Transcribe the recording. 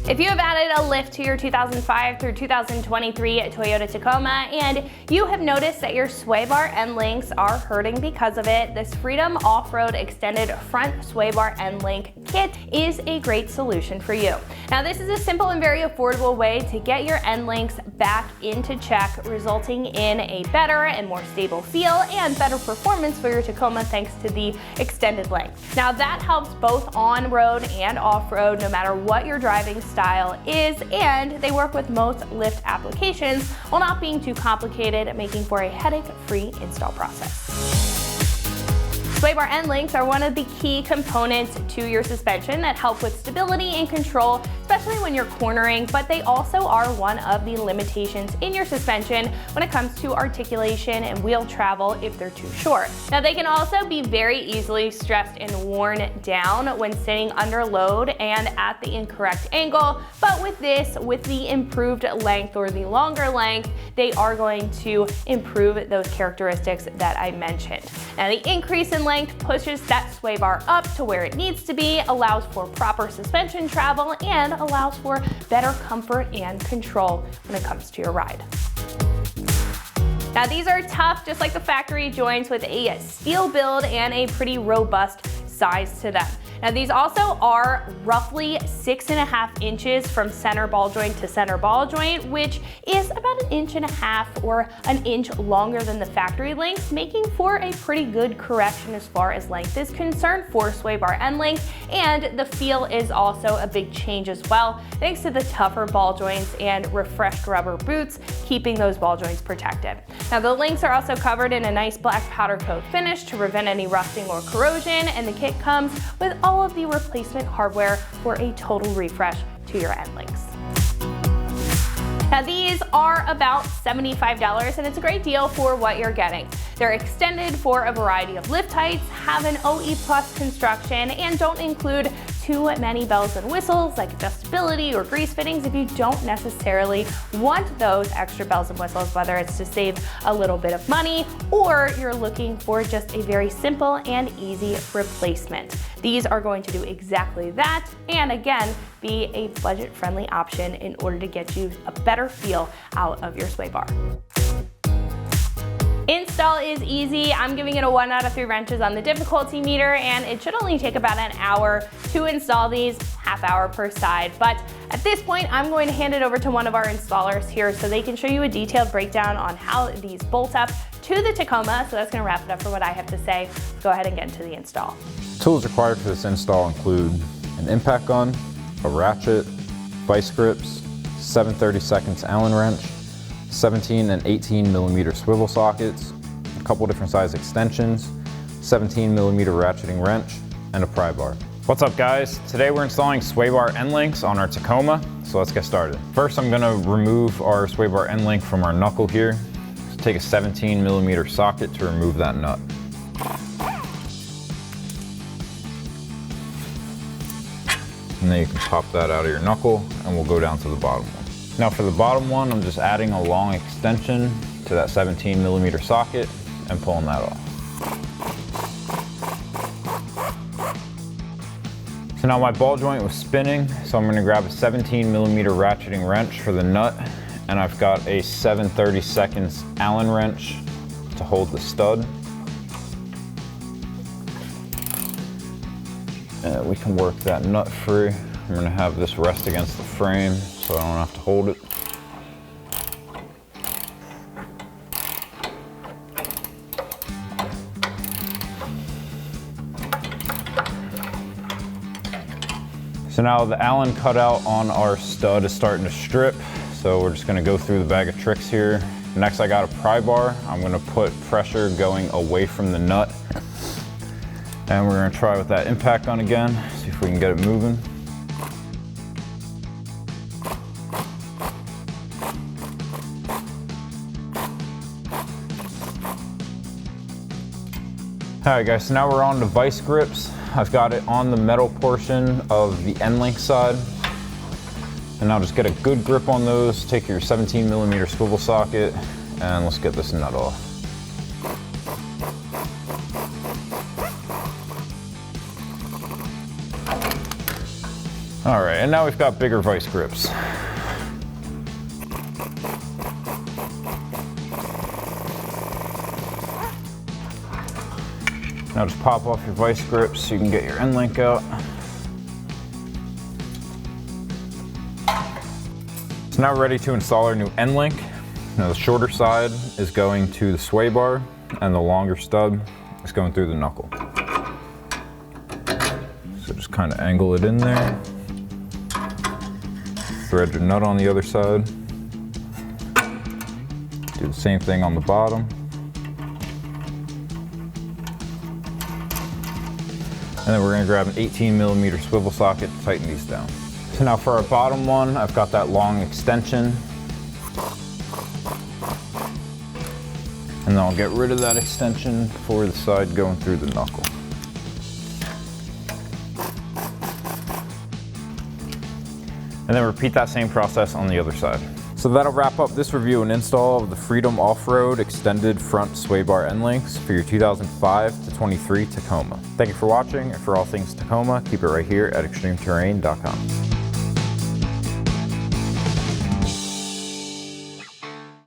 If you have added a lift to your 2005 through 2023 Toyota Tacoma and you have noticed that your sway bar end links are hurting because of it, this Freedom Off-Road Extended Front Sway Bar End Link Kit is a great solution for you. Now, this is a simple and very affordable way to get your end links back into check, resulting in a better and more stable feel and better performance for your Tacoma thanks to the extended length. Now, that helps both on-road and off-road, no matter what your driving style is, and they work with most lift applications while not being too complicated, making for a headache-free install process. Sway bar end links are one of the key components to your suspension that help with stability and control, especially when you're cornering, but they also are one of the limitations in your suspension when it comes to articulation and wheel travel if they're too short. Now, they can also be very easily stressed and worn down when sitting under load and at the incorrect angle, but with the improved length or the longer length, they are going to improve those characteristics that I mentioned. Now, the increase in length pushes that sway bar up to where it needs to be, allows for proper suspension travel, and allows for better comfort and control when it comes to your ride. Now, these are tough, just like the factory joints, with a steel build and a pretty robust size to them. Now, these also are roughly 6.5 inches from center ball joint to center ball joint, which is about 1.5 inches or an inch longer than the factory length, making for a pretty good correction as far as length is concerned for sway bar end length. And the feel is also a big change as well, thanks to the tougher ball joints and refreshed rubber boots, keeping those ball joints protected. Now, the links are also covered in a nice black powder coat finish to prevent any rusting or corrosion, and the kit comes with all of the replacement hardware for a total refresh to your end links. Now, these are about $75, and it's a great deal for what you're getting. They're extended for a variety of lift heights, have an OE Plus construction, and don't include too many bells and whistles like adjustability or grease fittings if you don't necessarily want those extra bells and whistles, whether it's to save a little bit of money or you're looking for just a very simple and easy replacement. These are going to do exactly that, and again, be a budget-friendly option in order to get you a better feel out of your sway bar. Install is easy. I'm giving it a 1 out of 3 wrenches on the difficulty meter, and it should only take about an hour to install these, half hour per side. But at this point, I'm going to hand it over to one of our installers here so they can show you a detailed breakdown on how these bolt up to the Tacoma. So that's gonna wrap it up for what I have to say. Let's go ahead and get into the install. Tools required for this install include an impact gun, a ratchet, vice grips, 7/32 Allen wrench, 17 and 18 millimeter swivel sockets, a couple different size extensions, 17 millimeter ratcheting wrench, and a pry bar. What's up, guys? Today we're installing sway bar end links on our Tacoma, so let's get started. First, I'm gonna remove our sway bar end link from our knuckle here. So take a 17 millimeter socket to remove that nut. And then you can pop that out of your knuckle, and we'll go down to the bottom one. Now, for the bottom one, I'm just adding a long extension to that 17 millimeter socket and pulling that off. So now my ball joint was spinning, so I'm gonna grab a 17 millimeter ratcheting wrench for the nut, and I've got a 7/32 Allen wrench to hold the stud. And we can work that nut free. I'm gonna have this rest against the frame so I don't have to hold it. So now the Allen cutout on our stud is starting to strip, so we're just gonna go through the bag of tricks here. Next, I got a pry bar. I'm gonna put pressure going away from the nut. And we're gonna try with that impact gun again, see if we can get it moving. All right, guys, so now we're on the vice grips. I've got it on the metal portion of the end link side. And now just get a good grip on those. Take your 17 millimeter swivel socket, and let's get this nut off. All right, and now we've got bigger vice grips. Now just pop off your vice grips so you can get your end link out. So now we're ready to install our new end link. Now the shorter side is going to the sway bar and the longer stub is going through the knuckle. So just kind of angle it in there. Thread your nut on the other side. Do the same thing on the bottom. And then we're gonna grab an 18mm swivel socket to tighten these down. So now for our bottom one, I've got that long extension. And then I'll get rid of that extension for the side going through the knuckle. And then repeat that same process on the other side. So that'll wrap up this review and install of the Freedom Off-Road Extended Front Sway Bar End Links for your 2005 to 23 Tacoma. Thank you for watching, and for all things Tacoma, keep it right here at extremeterrain.com.